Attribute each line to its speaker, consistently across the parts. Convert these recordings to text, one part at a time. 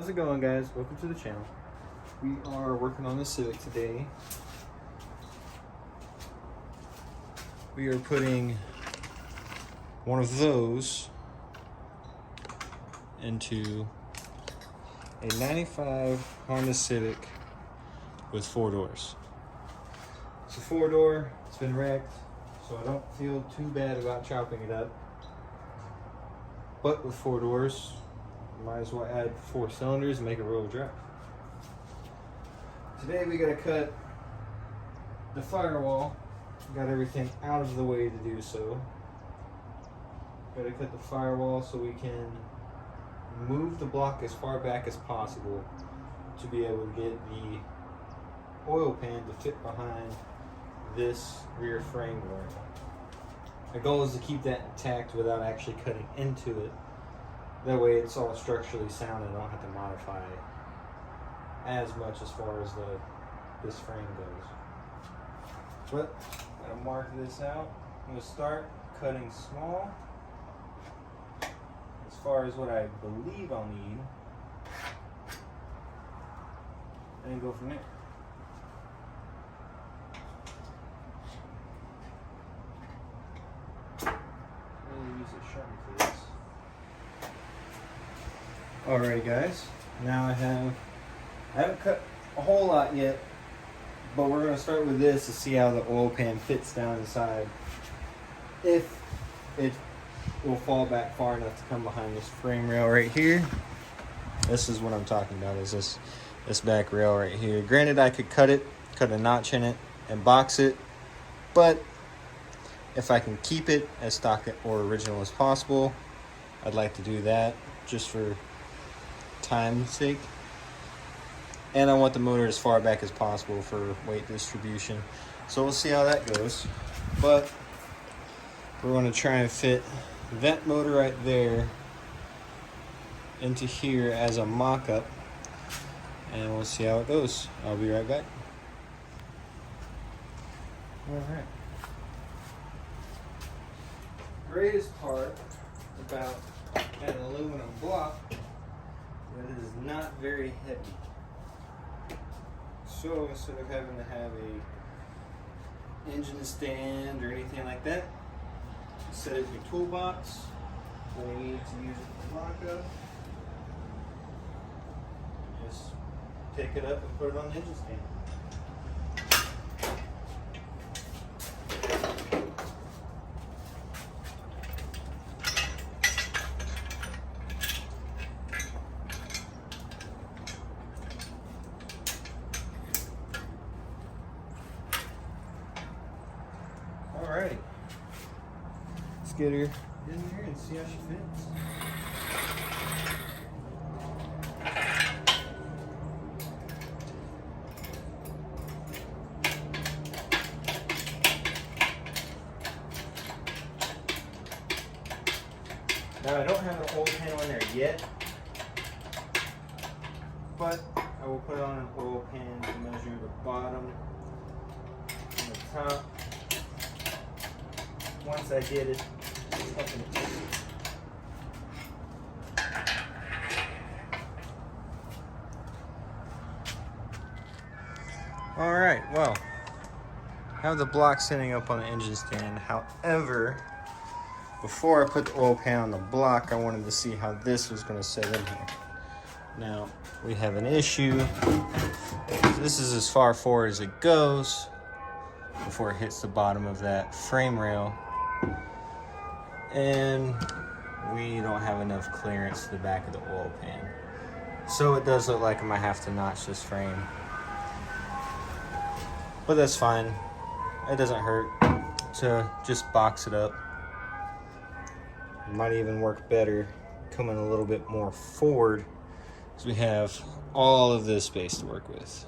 Speaker 1: How's it going, guys? Welcome to the channel. We are working on the Civic today. We are putting one of those into a 95 Honda Civic with 4 doors. It's a 4-door, it's been wrecked, so I don't feel too bad about chopping it up. But with 4 doors, might as well add 4 cylinders and make it real drive. Today we gotta cut the firewall. Got everything out of the way to do so. Gotta cut the firewall so we can move the block as far back as possible to be able to get the oil pan to fit behind this rear frame rail. My goal is to keep that intact without actually cutting into it. That way it's all structurally sound and I don't have to modify as much as far as this frame goes. But I'm gonna mark this out. I'm gonna start cutting small as far as what I believe I'll need, and then go from there. Use a Sharpie for this. Alrighty, guys. Now I haven't cut a whole lot yet, but we're going to start with this to see how the oil pan fits down inside. If it will fall back far enough to come behind this frame rail right here. This is what I'm talking about, is this back rail right here. Granted, I could cut a notch in it and box it, but if I can keep it as stock or original as possible, I'd like to do that just for time's sake. And I want the motor as far back as possible for weight distribution. So we'll see how that goes. But we're going to try and fit that motor right there into here as a mock-up, and we'll see how it goes. I'll be right back. Alright. Greatest part about an aluminum block that it is not very heavy. So instead of having to have a engine stand or anything like that, you set it in your toolbox when you need to use it for lockup. Just pick it up and put it on the engine stand. Alrighty, let's get her in here and see how she fits. Now I don't have an oil pan on there yet, but I will put on an oil pan to measure the bottom and the top. Once I get it up in the Alright, well, I have the block sitting up on the engine stand. However, before I put the oil pan on the block, I wanted to see how this was going to set in here. Now, we have an issue. This is as far forward as it goes before it hits the bottom of that frame rail. And we don't have enough clearance to the back of the oil pan. So it does look like I might have to notch this frame. But that's fine. It doesn't hurt to just box it up. It might even work better coming a little bit more forward, because we have all of this space to work with.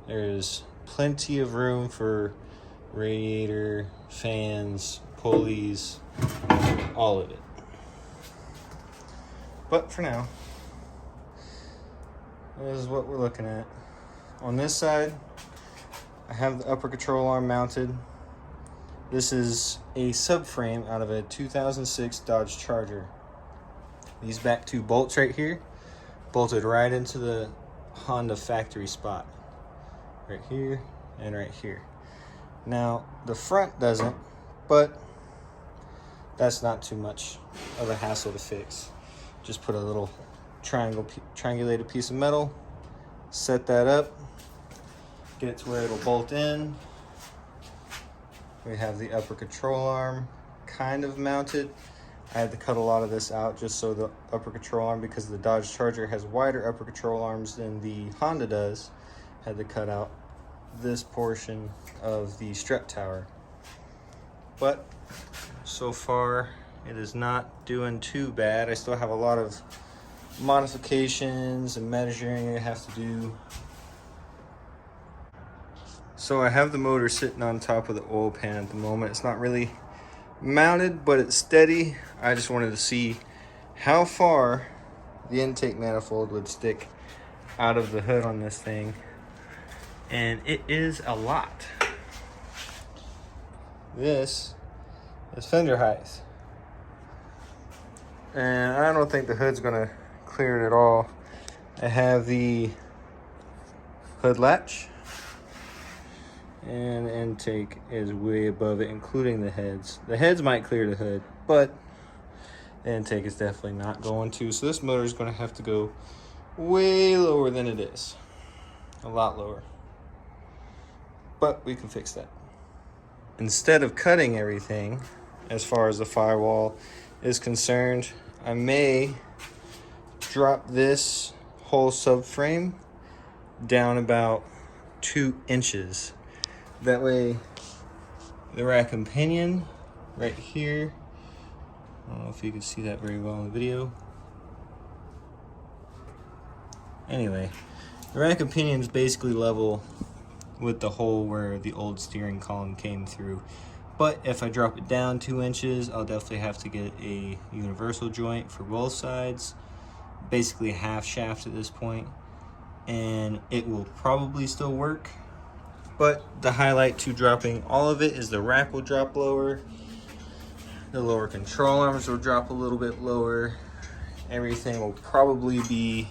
Speaker 1: There's plenty of room for radiator, fans, pulleys, all of it. But for now, this is what we're looking at. On this side, I have the upper control arm mounted. This is a subframe out of a 2006 Dodge Charger. These back 2 bolts right here bolted right into the Honda factory spot. Right here and right here. Now, the front doesn't, but that's not too much of a hassle to fix. Just put a little triangulated piece of metal, set that up, get it to where it'll bolt in. We have the upper control arm kind of mounted. I had to cut a lot of this out just so the upper control arm, because the Dodge Charger has wider upper control arms than the Honda does, had to cut out this portion of the strut tower. But so far it is not doing too bad. I still have a lot of modifications and measuring I have to do. So I have the motor sitting on top of the oil pan at the moment. It's not really mounted, but it's steady. I just wanted to see how far the intake manifold would stick out of the hood on this thing, and it is a lot. This is fender height, and I don't think the hood's gonna clear it at all. I have the hood latch, and the intake is way above it, including the heads. The heads might clear the hood, but the intake is definitely not going to. So this motor is going to have to go way lower than it is. A lot lower. But we can fix that. Instead of cutting everything, as far as the firewall is concerned, I may drop this whole subframe down about 2 inches. That way the rack and pinion right here, I don't know if you can see that very well in the video. Anyway, the rack and pinion is basically level with the hole where the old steering column came through. But if I drop it down 2 inches, I'll definitely have to get a universal joint for both sides, basically a half shaft at this point, and it will probably still work. But the highlight to dropping all of it is the rack will drop lower, the lower control arms will drop a little bit lower. Everything will probably be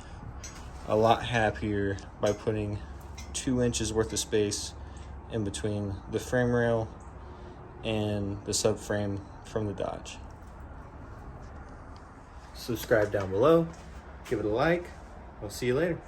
Speaker 1: a lot happier by putting 2 inches worth of space in between the frame rail and the subframe from the Dodge. Subscribe down below, give it a like. I'll see you later.